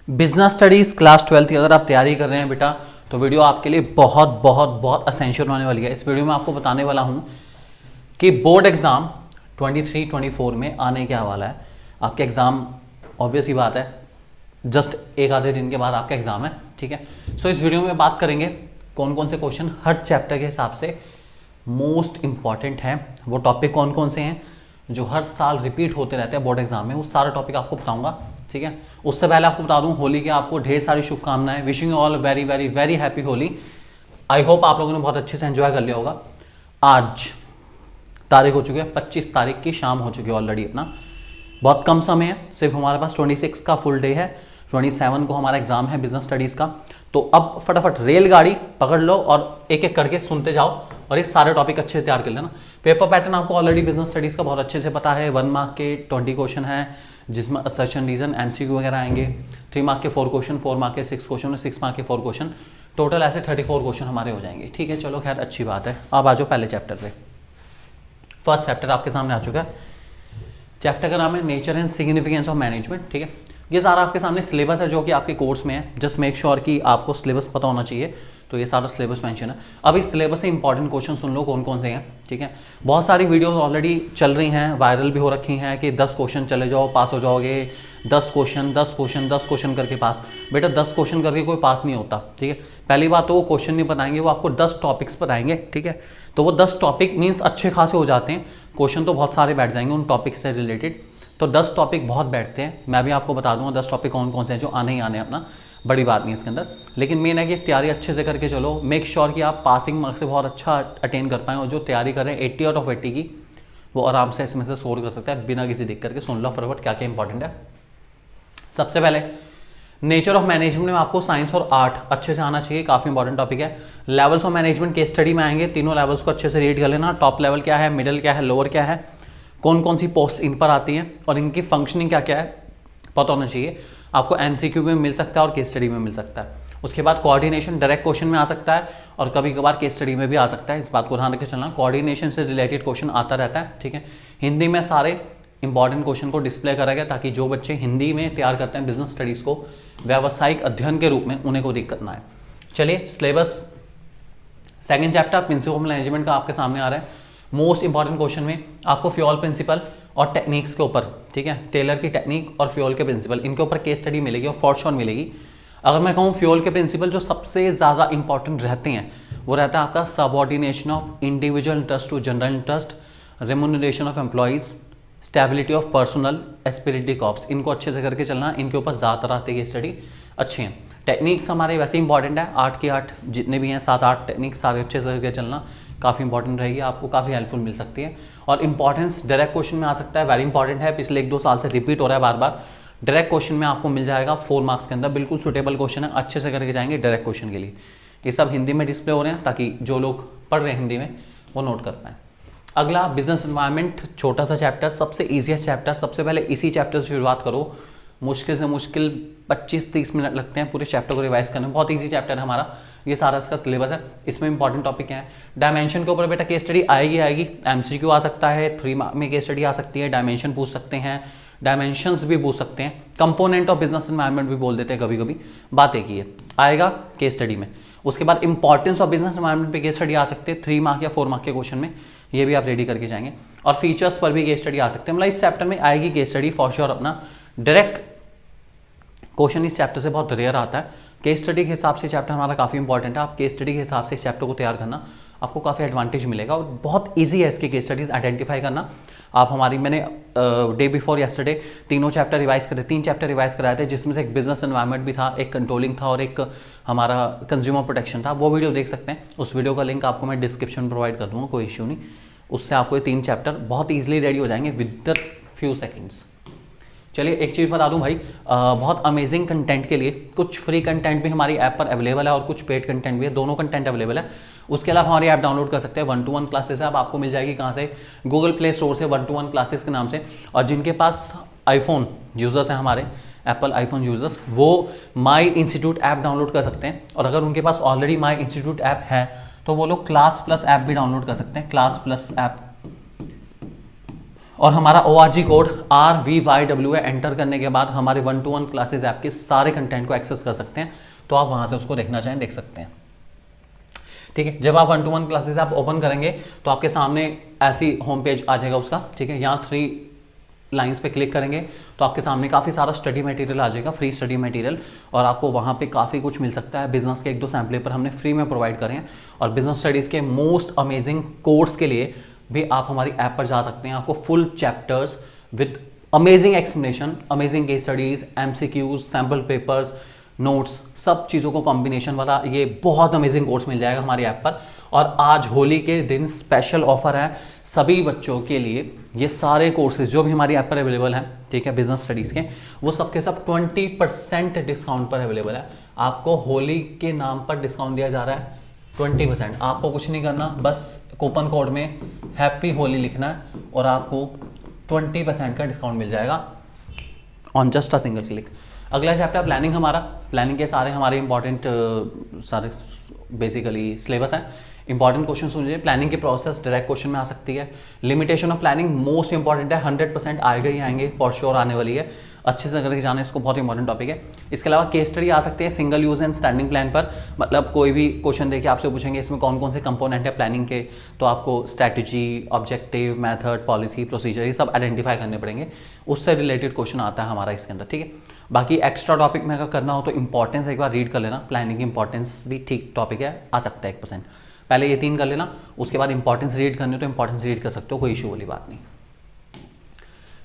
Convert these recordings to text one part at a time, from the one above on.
Business studies class 12 की अगर आप तैयारी कर रहे हैं बेटा, तो वीडियो आपके लिए बहुत बहुत बहुत असेंशियल होने वाली है। इस वीडियो में आपको बताने वाला हूं कि बोर्ड एग्जाम 23-24 में आने क्या वाला है। आपके एग्जाम ऑब्वियस ही बात है, जस्ट एक आधे दिन के बाद आपका एग्जाम है, ठीक है। सो इस वीडियो में बात करेंगे कौन कौन से क्वेश्चन हर चैप्टर के हिसाब से मोस्ट इंपॉर्टेंट हैं, वो टॉपिक कौन कौन से हैं जो हर साल रिपीट होते रहते हैं बोर्ड एग्जाम में, वो सारा टॉपिक आपको बताऊंगा, ठीक है। उससे पहले आपको बता दूं होली की आपको ढेर सारी शुभकामनाएं, wishing you all very very very happy Holi. I hope आप लोगों ने बहुत अच्छे से एंजॉय कर लिया होगा। आज तारीख हो चुकी है 25 तारीख की शाम हो चुकी है ऑलरेडी, अपना बहुत कम समय है, सिर्फ हमारे पास 26 का फुल डे है, 27 को हमारा एग्जाम है बिजनेस स्टडीज का। तो अब फटाफट रेलगाड़ी पकड़ लो और एक एक करके सुनते जाओ और ये सारे टॉपिक अच्छे से तैयार कर लेना। पेपर पैटर्न आपको ऑलरेडी बिजनेस स्टडीज का बहुत अच्छे से पता है। 1 मार्क के 20 क्वेश्चन है, जिसमें असर्शन रीजन एमसीक्यू वगैरह आएंगे। 3 मार्क के 4 क्वेश्चन, 4 मार्क के 6 क्वेश्चन और 6 मार्क के 4 क्वेश्चन, टोटल ऐसे 34 क्वेश्चन हमारे हो जाएंगे, ठीक है। चलो खैर अच्छी बात है। अब आ जाओ पहले चैप्टर पे। फर्स्ट चैप्टर आपके सामने आ चुका है। चैप्टर का नाम है nature and significance of management, ठीक है। ये सारा आपके सामने सिलेबस है जो कि आपके कोर्स में है। जस्ट मेक श्योर कि आपको सिलेबस पता होना चाहिए, तो ये सारा सिलेबस मेंशन है। अब इस सिलेबस से इंपॉर्टेंट क्वेश्चन सुन लो कौन कौन से हैं, ठीक है। बहुत सारी वीडियोस ऑलरेडी चल रही हैं, वायरल भी हो रखी हैं कि 10 क्वेश्चन चले जाओ पास हो जाओगे, 10 क्वेश्चन 10 क्वेश्चन 10 क्वेश्चन करके पास। बेटा 10 क्वेश्चन करके कोई पास नहीं होता, ठीक है। पहली बात तो वो क्वेश्चन नहीं बताएंगे, वो आपको 10 टॉपिक्स बताएंगे, ठीक है। तो वो 10 टॉपिक मीन्स अच्छे खासे हो जाते हैं, क्वेश्चन तो बहुत सारे बैठ जाएंगे उन टॉपिक से रिलेटेड। तो 10 टॉपिक बहुत बैठते हैं, मैं भी आपको बता दूंगा 10 टॉपिक कौन कौन से हैं जो आने ही आने हैं, अपना बड़ी बात नहीं है इसके अंदर। लेकिन मेन है कि तैयारी अच्छे से करके चलो, मेक श्योर कि आप पासिंग मार्क्स से बहुत अच्छा अटेन कर पाएँ, और जो तैयारी कर रहे हैं 80 आउट ऑफ 80 की, वो आराम से इसमें से स्कोर कर सकता है बिना किसी दिक्कत के। सुन लो फटाफट क्या क्या इंपॉर्टेंट है। सबसे पहले नेचर ऑफ मैनेजमेंट में आपको साइंस और आर्ट अच्छे से आना चाहिए, काफी इंपॉर्टेंट टॉपिक है। Levels of management case study में आएंगे, तीनों लेवल्स को अच्छे से रीड कर लेना। टॉप लेवल क्या है, मिडिल क्या है, लोअर क्या है, कौन कौन सी पोस्ट इन पर आती हैं और इनकी फंक्शनिंग क्या क्या है पता होना चाहिए। आपको एमसीक्यू में मिल सकता है और केस स्टडी में मिल सकता है। उसके बाद कोऑर्डिनेशन डायरेक्ट क्वेश्चन में आ सकता है और कभी कभार केस स्टडी में भी आ सकता है, इस बात को ध्यान रखकर चलना। कोऑर्डिनेशन से रिलेटेड क्वेश्चन आता रहता है, ठीक है। हिंदी में सारे इंपॉर्टेंट क्वेश्चन को डिस्प्ले करा गया ताकि जो बच्चे हिंदी में तैयार करते हैं बिजनेस स्टडीज को व्यावसायिक अध्ययन के रूप में, उन्हें कोई दिक्कत ना आए। चलिए syllabus second chapter principal management का आपके सामने आ रहा है। मोस्ट इंपॉर्टेंट क्वेश्चन में आपको फ्यूल प्रिंसिपल और टेक्निक्स के ऊपर, ठीक है, टेलर की टेक्निक और फ्यूल के प्रिंसिपल, इनके ऊपर केस स्टडी मिलेगी और फॉर श्योर मिलेगी। अगर मैं कहूँ फ्यूल के प्रिंसिपल जो सबसे ज़्यादा इंपॉर्टेंट रहते हैं, वो रहता है आपका subordination of individual interest to general interest, remuneration of employees, stability of personnel, esprit de corps. इनको अच्छे से करके चलना, इनके ऊपर ज़्यादातर आते केस स्टडी अच्छे हैं। टेक्निक्स हमारे वैसे इंपॉर्टेंट है, 8 की 8 जितने भी हैं 7-8 टेक्निक्स सारे अच्छे से करके चलना, काफ़ी इंपॉर्टेंट रहेगी, आपको काफ़ी हेल्पफुल मिल सकती है। और इंपॉर्टेंस डायरेक्ट क्वेश्चन में आ सकता है, वेरी इंपॉर्टेंट है, पिछले 1-2 साल से रिपीट हो रहा है बार बार। डायरेक्ट क्वेश्चन में आपको मिल जाएगा 4 मार्क्स के अंदर, बिल्कुल सुटेबल क्वेश्चन है, अच्छे से करके जाएंगे डायरेक्ट क्वेश्चन के लिए। ये सब हिंदी में डिस्प्ले हो रहे हैं ताकि जो लोग पढ़ रहे हैं हिंदी में वो नोट कर पाएँ। अगला बिजनेस एनवायरनमेंट, छोटा सा चैप्टर, सबसे ईजीएस्ट चैप्टर। सबसे पहले इसी चैप्टर से शुरुआत करो। मुश्किल से मुश्किल 25-30 मिनट लगते हैं पूरे चैप्टर को रिवाइज करने में, बहुत ईजी चैप्टर है हमारा। ये सारा इसका सिलेबस है, इसमें इंपॉर्टेंट टॉपिक क्या है। डायमेंशन के ऊपर बेटा केस स्टडी आएगी, एमसीक्यू आ सकता है, 3 मार्क में केस स्टडी आ सकती है, डायमेंशन पूछ सकते हैं, डायमेंशंस भी पूछ सकते हैं, कंपोनेंट ऑफ बिजनेस एनवायरनमेंट भी बोल देते हैं कभी कभी, बात एक ही है, आएगा केस स्टडी में। उसके बाद इंपॉर्टेंस ऑफ बिजनेस एनवायरनमेंट पे केस स्टडी आ सकते हैं 3 मार्क या 4 मार्क के क्वेश्चन में, ये भी आप रेडी करके जाएंगे। और फीचर्स पर भी केस स्टडी आ सकते हैं, मतलब इस चैप्टर में आएगी केस स्टडी फॉर श्योर। अपना डायरेक्ट क्वेश्चन इस चैप्टर से बहुत रेयर आता है, केस स्टडी के हिसाब से चैप्टर हमारा काफ़ी इंपॉर्टेंट है। आप केस स्टडी के हिसाब से इस चैप्टर को तैयार करना, आपको काफ़ी एडवांटेज मिलेगा और बहुत इजी है इसकी केस स्टडीज आइडेंटिफाई करना। आप हमारी, मैंने day before yesterday 3 chapter revise करे, 3 चैप्टर रिवाइज कराए थे, जिसमें से एक बिजनेस एनवायरनमेंट भी था, एक कंट्रोलिंग था और एक हमारा कंज्यूमर प्रोटेक्शन था। वो वीडियो देख सकते हैं, उस वीडियो का लिंक आपको मैं डिस्क्रिप्शन में प्रोवाइड कर दूंगा, कोई इश्यू नहीं। उससे आपको ये 3 चैप्टर बहुत ईजिली रेडी हो जाएंगे विद द फ्यू सेकेंड्स। चलिए एक चीज़ बता दूं भाई, बहुत अमेजिंग कंटेंट के लिए कुछ फ्री कंटेंट भी हमारी ऐप पर अवेलेबल है और कुछ पेड कंटेंट भी है, दोनों कंटेंट अवेलेबल है। उसके अलावा हमारी ऐप डाउनलोड कर सकते हैं, 1-to-1 क्लासेस है। अब आपको मिल जाएगी कहाँ से, गूगल प्ले स्टोर से, 1-to-1 क्लासेस के नाम से। और जिनके पास आईफोन यूजर्स हैं, हमारे एप्पल आईफोन यूजर्स, वो माई इंस्टीट्यूट ऐप डाउनलोड कर सकते हैं। और अगर उनके पास ऑलरेडी माई इंस्टीट्यूट ऐप है तो वो लोग क्लास प्लस ऐप भी डाउनलोड कर सकते हैं। क्लास प्लस ऐप और हमारा ORG कोड RVYW है। एंटर करने के बाद हमारे 1-to-1 क्लासेस ऐप के सारे कंटेंट को एक्सेस कर सकते हैं, तो आप वहाँ से उसको देखना चाहें देख सकते हैं। ठीक है, जब आप 1-to-1 क्लासेस आप ओपन करेंगे तो आपके सामने ऐसी होम पेज आ जाएगा उसका। ठीक है, यहाँ 3 लाइंस पे क्लिक करेंगे तो आपके सामने काफ़ी सारा स्टडी मटेरियल आ जाएगा, फ्री स्टडी मटेरियल, और आपको वहाँ पे काफ़ी कुछ मिल सकता है। बिजनेस के 1-2 सैम्पल पेपर हमने फ्री में प्रोवाइड करे हैं, और बिजनेस स्टडीज़ के मोस्ट अमेजिंग कोर्स के लिए भी आप हमारी ऐप पर जा सकते हैं। आपको full chapters with amazing explanation, amazing case studies, MCQs, sample papers, notes, सब चीज़ों को कॉम्बिनेशन वाला ये बहुत अमेजिंग कोर्स मिल जाएगा हमारी ऐप पर। और आज होली के दिन स्पेशल ऑफर है सभी बच्चों के लिए। ये सारे कोर्सेज जो भी हमारी ऐप पर अवेलेबल हैं, ठीक है, बिजनेस स्टडीज़ के, वो सबके सब 20% डिस्काउंट पर अवेलेबल है। आपको होली के नाम पर डिस्काउंट दिया जा रहा है 20%। आपको कुछ नहीं करना, बस कूपन कोड में हैप्पी होली लिखना है और आपको 20% का डिस्काउंट मिल जाएगा on just a single click. अगला चैप्टर प्लानिंग हमारा। प्लानिंग के सारे हमारे इंपॉर्टेंट सारे बेसिकली सिलेबस हैं। इंपॉर्टेंट क्वेश्चन सुनिए। प्लानिंग की प्रोसेस डायरेक्ट क्वेश्चन में आ सकती है। Limitation of planning most important है, 100% आएगा ही आएंगे, फॉर श्योर आने वाली है, अच्छे से करके जाना, इसको बहुत इंपॉर्टेंट टॉपिक है। इसके अलावा केस स्टडी आ सकती है single use and standing plan पर। मतलब कोई भी क्वेश्चन देखिए आपसे पूछेंगे इसमें कौन कौन से कंपोनेंट है प्लानिंग के, तो आपको strategy, objective, method, policy, procedure, ये सब आइडेंटिफाई करने पड़ेंगे। उससे रिलेटेड क्वेश्चन आता है हमारा इसके अंदर। ठीक है, बाकी एक्स्ट्रा टॉपिक में अगर करना हो तो इंपॉर्टेंस एक बार रीड कर लेना। प्लानिंग की इंपॉर्टेंस भी ठीक टॉपिक है, आ सकता है 1%। पहले ये 3 कर लेना, उसके बाद इंपॉर्टेंस रीड करनी हो तो इंपॉर्टेंस रीड कर सकते हो, कोई इशू वाली बात नहीं।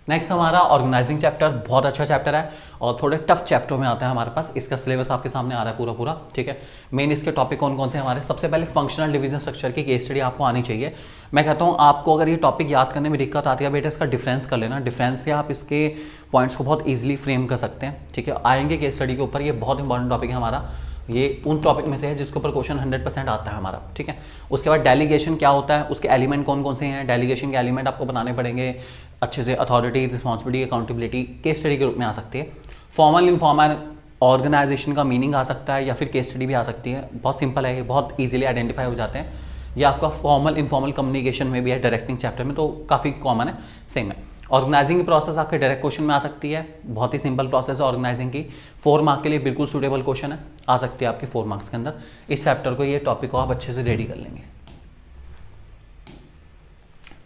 नेक्स्ट हमारा ऑर्गेनाइजिंग चैप्टर, बहुत अच्छा चैप्टर है और थोड़े टफ चैप्टर में आता है हमारे पास। इसका सिलेबस आपके सामने आ रहा है पूरा। ठीक है, मेन इसके टॉपिक कौन कौन से हमारे, सबसे पहले फंक्शनल डिवीजन स्ट्रक्चर की केस स्टडी आपको आनी चाहिए। मैं कहता हूँ आपको अगर ये टॉपिक याद करने में दिक्कत आती है बेटा, इसका डिफरेंस कर लेना। डिफरेंस से आप इसके पॉइंट्स को बहुत ईजिली फ्रेम कर सकते हैं। ठीक है, आएंगे केस स्टडी के ऊपर, ये बहुत इंपॉर्टेंट टॉपिक है हमारा। ये उन टॉपिक में से है जिसके ऊपर क्वेश्चन 100% आता है हमारा। ठीक है, उसके बाद डेलीगेशन क्या होता है, उसके एलिमेंट कौन कौन से हैं, डेलीगेशन के एलिमेंट आपको बनाने पड़ेंगे अच्छे से। Authority, responsibility, accountability case study के रूप में आ सकती है। फॉर्मल इनफॉर्मल ऑर्गेनाइजेशन का मीनिंग आ सकता है या फिर केस स्टडी भी आ सकती है। बहुत सिंपल है, ये बहुत ईजिली आइडेंटिफाई हो जाते हैं। ये आपका फॉर्मल इनफॉर्मल कम्युनिकेशन में भी है, डायरेक्टिंग चैप्टर में, तो काफ़ी कॉमन है, सेम है। ऑर्गेनाइजिंग की प्रोसेस आपके डायरेक्ट क्वेश्चन में आ सकती है, बहुत ही सिंपल प्रोसेस है ऑर्गेनाइजिंग की। 4 मार्क के लिए बिल्कुल सूटेबल क्वेश्चन है, आ सकती है आपके 4 मार्क्स के अंदर। इस चैप्टर को, ये टॉपिक को आप अच्छे से रेडी कर लेंगे।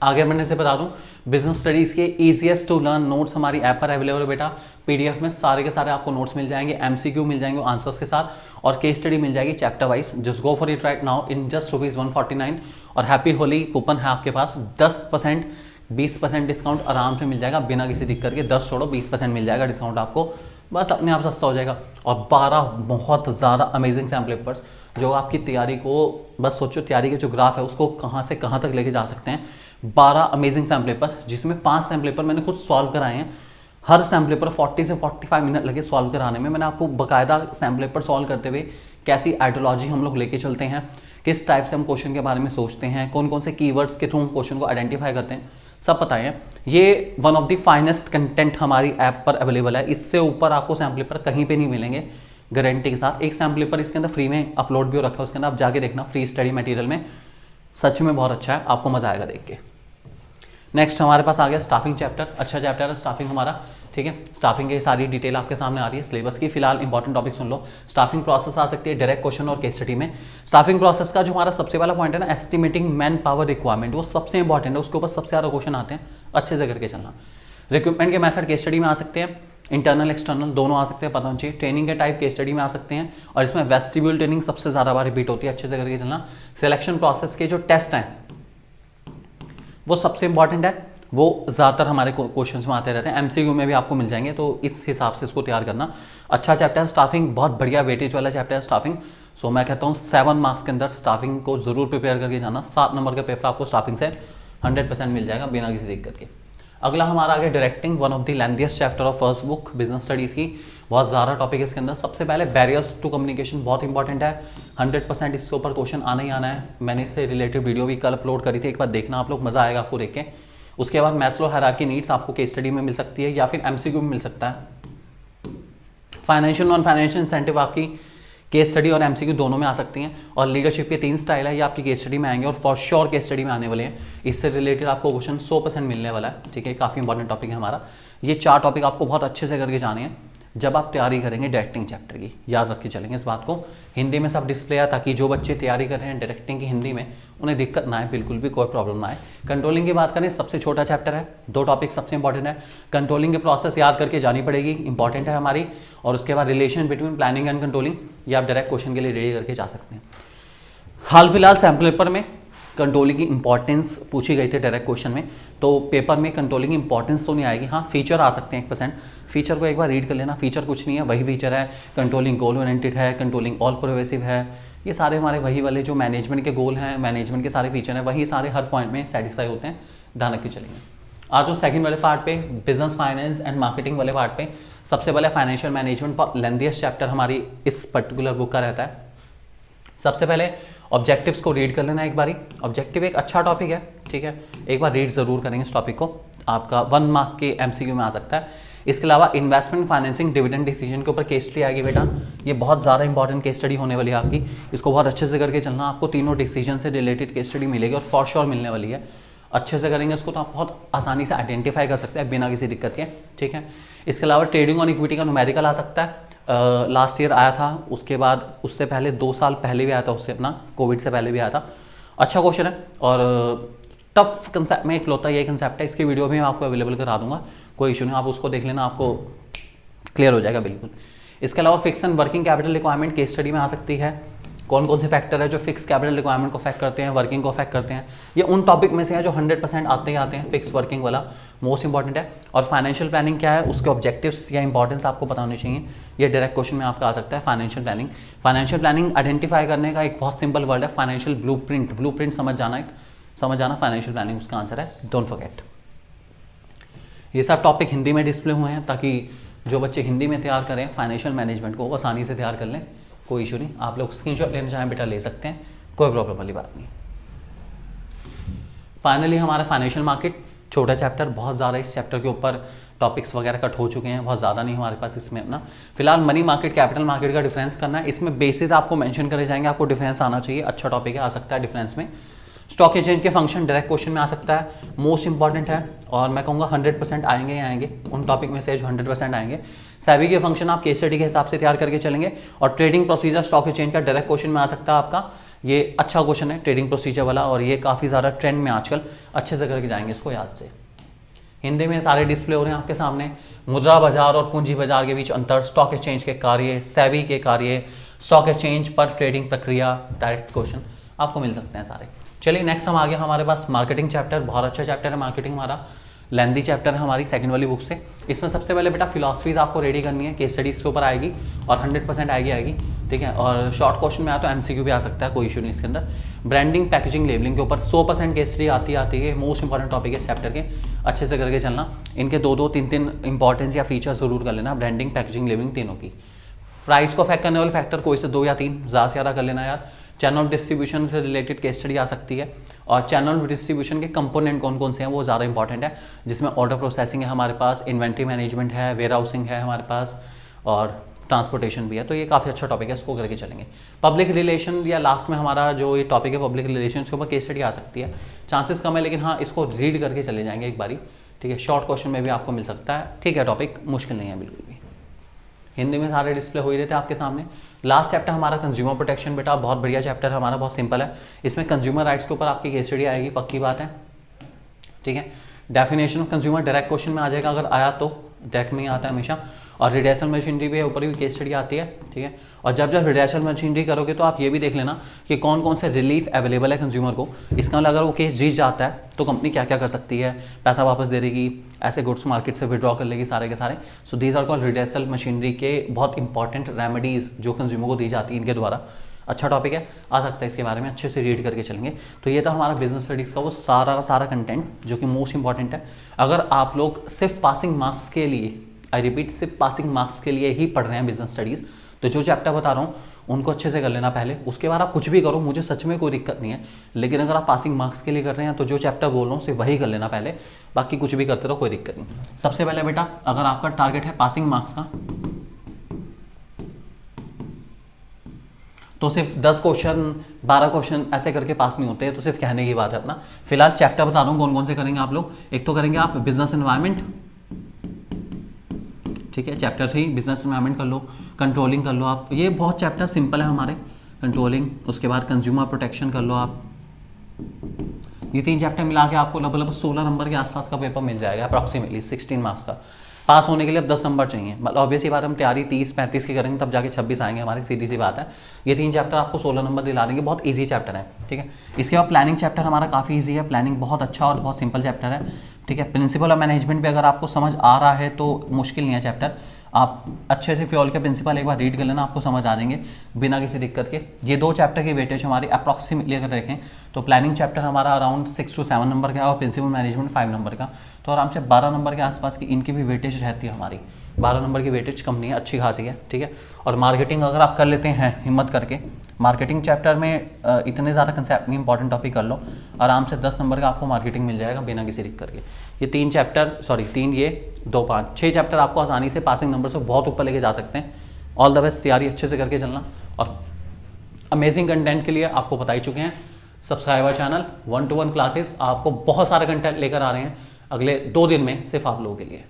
आगे बढ़ने से बता दूं, बिजनेस स्टडीज के इजीएस्ट टू लर्न नोट्स हमारी ऐप पर अवेलेबल है बेटा। पीडीएफ में सारे के सारे आपको नोट्स मिल जाएंगे, MCQ मिल जाएंगे आंसर्स के साथ, और केस स्टडी मिल जाएगी chapter wise. Just go for it right now in just ₹149। और हैप्पी होली कूपन है आपके पास, 10% 20% डिस्काउंट आराम से मिल जाएगा बिना किसी दिक्कत के। 10 छोड़ो 20% मिल जाएगा डिस्काउंट आपको, बस अपने आप सस्ता हो जाएगा। और 12 बहुत ज़्यादा अमेजिंग सैम्पल पेपर्स जो आपकी तैयारी को, बस सोचो तैयारी के जो ग्राफ है उसको कहाँ से कहाँ तक लेके जा सकते हैं। 12 अमेजिंग सैम्पल पेपर्स, जिसमें 5 सैम्पल पेपर मैंने खुद सॉल्व कराए हैं। हर सैम्पल पेपर 40 से 45 मिनट लगे सॉल्व कराने में। मैंने आपको बकायदा सैम्पल पेपर सॉल्व करते हुए कैसी आइडियोलॉजी हम लोग लेके चलते हैं, किस टाइप से हम क्वेश्चन के बारे में सोचते हैं, कौन कौन से कीवर्ड्स के थ्रू हम क्वेश्चन को आइडेंटिफाई करते हैं, सब पता है। ये one of the finest content हमारी ऐप पर अवेलेबल है। इससे ऊपर आपको सैम्पल पेपर कहीं पे नहीं मिलेंगे गारंटी के साथ। एक सैम्पल पेपर इसके अंदर फ्री में अपलोड भी हो रखा है, उसके अंदर आप जाके देखना, फ्री स्टडी मटेरियल में, सच में बहुत अच्छा है, आपको मजा आएगा देख के। नेक्स्ट हमारे पास आ गया स्टाफिंग चैप्टर। अच्छा चैप्टर है स्टाफिंग हमारा। ठीक है, स्टाफिंग की सारी डिटेल आपके सामने आ रही है सिलेबस की। फिलहाल इंपॉर्टेंट टॉपिक सुन लो। स्टाफिंग प्रोसेस आ सकती है डायरेक्ट क्वेश्चन और केस स्टडी में। स्टाफिंग प्रोसेस का जो हमारा सबसे पहला पॉइंट है ना, एस्टिमेटिंग मैन पावर रिक्वायरमेंट, वो सबसे इंपॉर्टेंट है, उसके ऊपर सबसे ज्यादा क्वेश्चन आते हैं, अच्छे से करके चलना। रिक्रूटमेंट के मेथड केस स्टडी में आ सकते हैं, इंटरनल एक्सटर्नल दोनों आ सकते हैं, पता होना चाहिए। ट्रेनिंग के टाइप केस स्टडी में आ सकते हैं, और इसमें वेस्टिब्यूल ट्रेनिंग सबसे ज्यादा बार रिपीट होती है, अच्छे से करके चलना। सिलेक्शन प्रोसेस के जो टेस्ट हैं वो सबसे इंपॉर्टेंट है, वो ज़्यादातर हमारे क्वेश्चंस में आते रहते हैं, MCQ में भी आपको मिल जाएंगे, तो इस हिसाब से इसको तैयार करना। अच्छा चैप्टर है स्टाफिंग, बहुत बढ़िया वेटेज वाला चैप्टर है स्टाफिंग। सो मैं कहता हूँ 7 मार्क्स के अंदर स्टाफिंग को जरूर प्रिपेयर करके जाना। 7 नंबर का पेपर आपको स्टाफिंग से 100% मिल जाएगा बिना किसी दिक्कत के। अगला हमारा आगे directing, one of the lengthiest chapter of first book business studies की। बहुत ज़्यादा टॉपिक है इसके अंदर। सबसे पहले बैरियर्स टू कम्युनिकेशन बहुत इंपॉर्टेंट है, 100% इसके ऊपर क्वेश्चन आना ही आना है। मैंने इससे रिलेटेड वीडियो भी कल अपलोड करी थी, एक बार देखना आप लोग, मज़ा आएगा आपको देख के। उसके बाद मैस्लो हायरार्की नीड्स आपको केस स्टडी में मिल सकती है या फिर MCQ में मिल सकता है। फाइनेंशियल नॉन फाइनेंशियल इंसेंटिव आपकी केस स्टडी और एमसीक्यू दोनों में आ सकती हैं। और लीडरशिप के 3 स्टाइल है, ये आपकी केस स्टडी में आएंगे और फॉर श्योर केस स्टडी में आने वाले हैं। इससे रिलेटेड आपको क्वेश्चन 100% मिलने वाला है, ठीक है। काफ़ी इंपॉर्टेंट टॉपिक है हमारा। ये 4 टॉपिक आपको बहुत अच्छे से करके जाने हैं जब आप तैयारी करेंगे डायरेक्टिंग चैप्टर की। याद रख के चलेंगे इस बात को। हिंदी में सब डिस्प्ले है ताकि जो बच्चे तैयारी कर रहे हैं डायरेक्टिंग की हिंदी में उन्हें दिक्कत ना आए, बिल्कुल भी कोई प्रॉब्लम ना आए। कंट्रोलिंग की बात करें, सबसे छोटा चैप्टर है, 2 टॉपिक सबसे इंपॉर्टेंट है। कंट्रोलिंग की प्रोसेस याद करके जानी पड़ेगी, इंपॉर्टेंट है हमारी। और उसके बाद relation between planning and controlling, ये आप डायरेक्ट क्वेश्चन के लिए रेडी करके जा सकते हैं। हाल फिलहाल सैम्पल पेपर में कंट्रोलिंग की इंपॉर्टेंस पूछी गई थी डायरेक्ट क्वेश्चन में, तो पेपर में कंट्रोलिंग की इंपॉर्टेंस तो नहीं आएगी। हाँ, फीचर आ सकते हैं 1%। फीचर को एक बार रीड कर लेना। फीचर कुछ नहीं है, वही फीचर है। कंट्रोलिंग गोल ओरिएंटेड है, कंट्रोलिंग ऑल परवेसिव है, ये सारे हमारे वही वाले जो मैनेजमेंट के गोल हैं, मैनेजमेंट के सारे फीचर हैं, वही सारे हर पॉइंट में सेटिस्फाई होते हैं। ध्यान रख के चलेंगे। आज जो सेकंड वाले पार्ट पे, बिजनेस फाइनेंस एंड मार्केटिंग वाले पार्ट पे, सबसे पहले फाइनेंशियल मैनेजमेंट पर लेंथीएस्ट चैप्टर हमारी इस पर्टिकुलर बुक का रहता है। सबसे पहले ऑब्जेक्टिव्स को रीड कर लेना एक बारी। ऑब्जेक्टिव एक अच्छा टॉपिक है, ठीक है, एक बार रीड जरूर करेंगे इस टॉपिक को, आपका 1 मार्क के एमसीक्यू में आ सकता है। इसके अलावा इन्वेस्टमेंट फाइनेंसिंग डिविडेंड डिसीजन के ऊपर केस स्टडी आएगी बेटा, ये बहुत ज़्यादा इंपॉर्टेंट केस स्टडी होने वाली है आपकी। इसको बहुत अच्छे से करके चलना, आपको तीनों डिसीजन से रिलेटेड केस स्टडी मिलेगी और फॉर श्योर मिलने वाली है। अच्छे से करेंगे इसको तो आप बहुत आसानी से आइडेंटिफाई कर सकते हैं बिना किसी दिक्कत के, ठीक है। इसके अलावा ट्रेडिंग और इक्विटी का न्यूमेरिकल आ सकता है, लास्ट ईयर आया था, उसके बाद उससे पहले 2 साल पहले भी आया था, उससे अपना कोविड से पहले भी आया था। अच्छा क्वेश्चन है और टफ कंसेप्ट में इकलौता यही कंसेप्ट है। इसकी वीडियो भी मैं आपको अवेलेबल करा दूंगा, कोई इशू नहीं, आप उसको देख लेना, आपको क्लियर हो जाएगा बिल्कुल। इसके अलावा fix and working capital requirement case study में आ सकती है। कौन कौन से फैक्टर है जो फिक्स कैपिटल रिक्वायरमेंट को अफेक्ट करते हैं, वर्किंग को अफेक्ट करते हैं, ये उन टॉपिक में से है जो 100% आते ही आते हैं। फिक्स वर्किंग वाला मोस्ट इंपॉर्टेंट है। और फाइनेंशियल प्लानिंग क्या है, उसके ऑब्जेक्टिव्स या इंपॉर्टेंस आपको पता होनी चाहिए। ये डायरेक्ट क्वेश्चन में आपका आ सकता है। Financial planning, financial planning identify करने का एक बहुत सिंपल वर्ड है फाइनेंशियल ब्लूप्रिंट। ब्लूप्रिंट समझ जाना फाइनेंशियल प्लानिंग उसका आंसर है, डोंट फॉरगेट। ये सब टॉपिक हिंदी में डिस्प्ले हुए हैं ताकि जो बच्चे हिंदी में तैयार करें फाइनेंशियल मैनेजमेंट को, वो आसानी से तैयार कर लें, कोई इशू नहीं। आप लोग स्क्रीनशॉट लेना चाहें बेटा ले सकते हैं, कोई प्रॉब्लम वाली बात नहीं। फाइनली हमारा फाइनेंशियल मार्केट छोटा चैप्टर, बहुत ज़्यादा इस चैप्टर के ऊपर टॉपिक्स वगैरह कट हो चुके हैं, बहुत ज़्यादा नहीं हमारे पास इसमें अपना। फिलहाल मनी मार्केट कैपिटल मार्केट का डिफरेंस करना है, इसमें बेसिस आपको मेंशन करे जाएंगे, आपको डिफरेंस आना चाहिए। अच्छा टॉपिक है, आ सकता है डिफरेंस में। स्टॉक एक्सचेंज के फंक्शन डायरेक्ट क्वेश्चन में आ सकता है, मोस्ट इंपॉर्टेंट है और मैं कहूँगा 100% आएंगे ही आएंगे, उन टॉपिक में से जो 100% आएंगे। सेबी के फंक्शन आप केस स्टडी के हिसाब से तैयार करके चलेंगे। और ट्रेडिंग प्रोसीजर स्टॉक एक्सचेंज का डायरेक्ट क्वेश्चन में आ सकता है आपका, ये अच्छा क्वेश्चन है ट्रेडिंग प्रोसीजर वाला, और ये काफ़ी ज़्यादा ट्रेंड में आजकल, अच्छे से करके जाएंगे इसको याद से। हिंदी में सारे डिस्प्ले हो रहे हैं आपके सामने। मुद्रा बाजार और पूंजी बाजार के बीच अंतर, स्टॉक एक्सचेंज के कार्य, सेबी के कार्य, स्टॉक एक्सचेंज पर ट्रेडिंग प्रक्रिया, डायरेक्ट क्वेश्चन आपको मिल सकते हैं सारे। चलिए नेक्स्ट हम आ गए हमारे पास मार्केटिंग चैप्टर, बहुत अच्छा चैप्टर है मार्केटिंग, हमारा लेंदी चैप्टर है हमारी सेकंड वाली बुक से। इसमें सबसे पहले बेटा फिलॉसफीज आपको रेडी करनी है, केस स्टडीज के ऊपर आएगी और 100% आएगी, ठीक है। और शॉर्ट क्वेश्चन में आया तो एमसीक्यू भी आ सकता है, कोई इशू नहीं इसके अंदर। ब्रांडिंग, पैकेजिंग, लेबलिंग के ऊपर 100% केस स्टडी आती है, मोस्ट इंपॉर्टेंट टॉपिक है इस चैप्टर के, अच्छे से करके चलना। इनके 2-2, 3-3 इंपॉर्टेंस या फीचर जरूर कर लेना, ब्रांडिंग, पैकेजिंग, लेबलिंग तीनों की। प्राइस को अफेक्ट करने वाले फैक्टर कोई से 2 या 3 ज़्यादा से ज़्यादा कर लेना यार। चैनल ऑफ डिस्ट्रीब्यूशन से रिलेटेड केस स्टडी आ सकती है, और चैनल ऑफ डिस्ट्रीब्यूशन के कंपोनेंट कौन कौन से हैं वो ज़्यादा इंपॉर्टेंट है, जिसमें ऑर्डर प्रोसेसिंग है हमारे पास, इन्वेंट्री मैनेजमेंट है, वेयर हाउसिंग है हमारे पास, और ट्रांसपोर्टेशन भी है। तो ये काफ़ी अच्छा टॉपिक है, इसको करके चलेंगे। पब्लिक रिलेशन या लास्ट में हमारा जो ये टॉपिक है पब्लिक रिलेशन के ऊपर केस स्टडी आ सकती है, चांसेस कम है, लेकिन हाँ इसको रीड करके चले जाएंगे एक बारी, ठीक है। शॉर्ट क्वेश्चन में भी आपको मिल सकता है, ठीक है, टॉपिक मुश्किल नहीं है बिल्कुल भी। हिंदी में सारे डिस्प्ले हो ही रहते हैं आपके सामने। लास्ट चैप्टर हमारा कंज्यूमर प्रोटेक्शन बेटा, बहुत बढ़िया चैप्टर है हमारा, बहुत सिंपल है। इसमें कंज्यूमर राइट्स के ऊपर आपकी केस स्टडी आएगी, पक्की बात है, ठीक है। Definition of consumer direct question में आ जाएगा, अगर आया तो डायरेक्ट में ही आता है हमेशा। और रिडेशनल मशीनरी भी ऊपर भी केस स्टडी आती है, ठीक है। और जब रिडेशनल मशीनरी करोगे तो आप ये भी देख लेना कि कौन कौन से रिलीफ अवेलेबल है कंज्यूमर को। इसका मतलब अगर वो केस जीत जाता है तो कंपनी क्या क्या कर सकती है, पैसा वापस दे देगी, ऐसे गुड्स मार्केट से विड्रॉ कर लेगी सारे के सारे। So these are called redressal machinery के बहुत इंपॉर्टेंट रेमेडीज जो कंज्यूमर को दी जाती है इनके द्वारा। अच्छा टॉपिक है, आ सकता है इसके बारे में अच्छे से रीड करके चलेंगे। तो ये था हमारा बिजनेस स्टडीज़ का वो सारा का सारा कंटेंट जो कि मोस्ट इंपॉर्टेंट है। अगर आप लोग सिर्फ पासिंग मार्क्स के लिए, आई रिपीट, सिर्फ पासिंग मार्क्स के लिए ही पढ़ रहे हैं बिजनेस स्टडीज़, तो जो चैप्टर बता रहा हूँ उनको अच्छे से कर लेना पहले, उसके बाद आप कुछ भी करो, मुझे सच में कोई दिक्कत नहीं है। लेकिन अगर आप पासिंग मार्क्स के लिए कर रहे हैं तो जो चैप्टर बोल रहा हूँ सिर्फ वही कर लेना पहले, बाकी कुछ भी करते रहो, कोई दिक्कत नहीं। सबसे पहले बेटा अगर आपका टारगेट है पासिंग मार्क्स का, तो सिर्फ 10 क्वेश्चन 12 क्वेश्चन ऐसे करके पास नहीं होते हैं, तो सिर्फ कहने की बात है अपना। फिलहाल चैप्टर बता दूँ कौन कौन से करेंगे आप लोग। एक तो करेंगे आप बिजनेस एनवायरनमेंट, ठीक है, चैप्टर 3 बिजनेस एनवायरनमेंट कर लो, कंट्रोलिंग कर लो आप, ये बहुत चैप्टर सिंपल है हमारे, कंट्रोलिंग। उसके बाद कंज्यूमर प्रोटेक्शन कर लो आप। ये 3 चैप्टर मिला के आपको लगभग 16 नंबर के आसपास का पेपर मिल जाएगा, अप्रॉक्सीमेटली 16 मार्क्स का। पास होने के लिए अब 10 नंबर चाहिए, मतलब ऑब्वियसली बात, हम तैयारी 30-35 की करेंगे तब जाके 26 आएंगे हमारी, सीधी सी बात है। ये 3 चैप्टर आपको 16 नंबर दिला देंगे, बहुत ईजी चैप्टर है, ठीक है। इसके बाद प्लानिंग चैप्टर हमारा काफ़ी ईजी है, प्लानिंग बहुत अच्छा और बहुत सिंपल चैप्टर है, ठीक है। प्रिंसिपल ऑफ मैनेजमेंट भी अगर आपको समझ आ रहा है तो मुश्किल नहीं है चैप्टर, आप अच्छे से फ्यूल के प्रिंसिपल एक बार रीड कर लेना, आपको समझ आ जाएंगे बिना किसी दिक्कत के। ये 2 चैप्टर की वेटेज हमारी अप्रॉक्सीमेटली अगर देखें तो प्लानिंग चैप्टर हमारा अराउंड 6 to 7 नंबर का और प्रिंसिपल मैनेजमेंट 5 नंबर का, तो आराम से 12 नंबर के आसपास की इनकी भी वेटेज रहती है हमारी। 12 नंबर की वेटेज कम नहीं है, अच्छी खासी है, ठीक है। और मार्केटिंग अगर आप कर लेते हैं हिम्मत करके, मार्केटिंग चैप्टर में इतने ज़्यादा कंसेप्ट नहीं, इंपॉर्टेंट टॉपिक कर लो, आराम से 10 नंबर का आपको मार्केटिंग मिल जाएगा बिना किसी दिक्कत के। ये 3 चैप्टर, सॉरी 3 ये 2 5 6 चैप्टर आपको आसानी से पासिंग नंबर से बहुत ऊपर लेके जा सकते हैं। ऑल द बेस्ट, तैयारी अच्छे से करके चलना, और अमेजिंग कंटेंट के लिए आपको बता ही चुके हैं, सब्सक्राइबर चैनल 1-to-1 क्लासेस आपको बहुत सारे कंटेंट लेकर आ रहे हैं अगले 2 दिन में सिर्फ आप लोगों के लिए।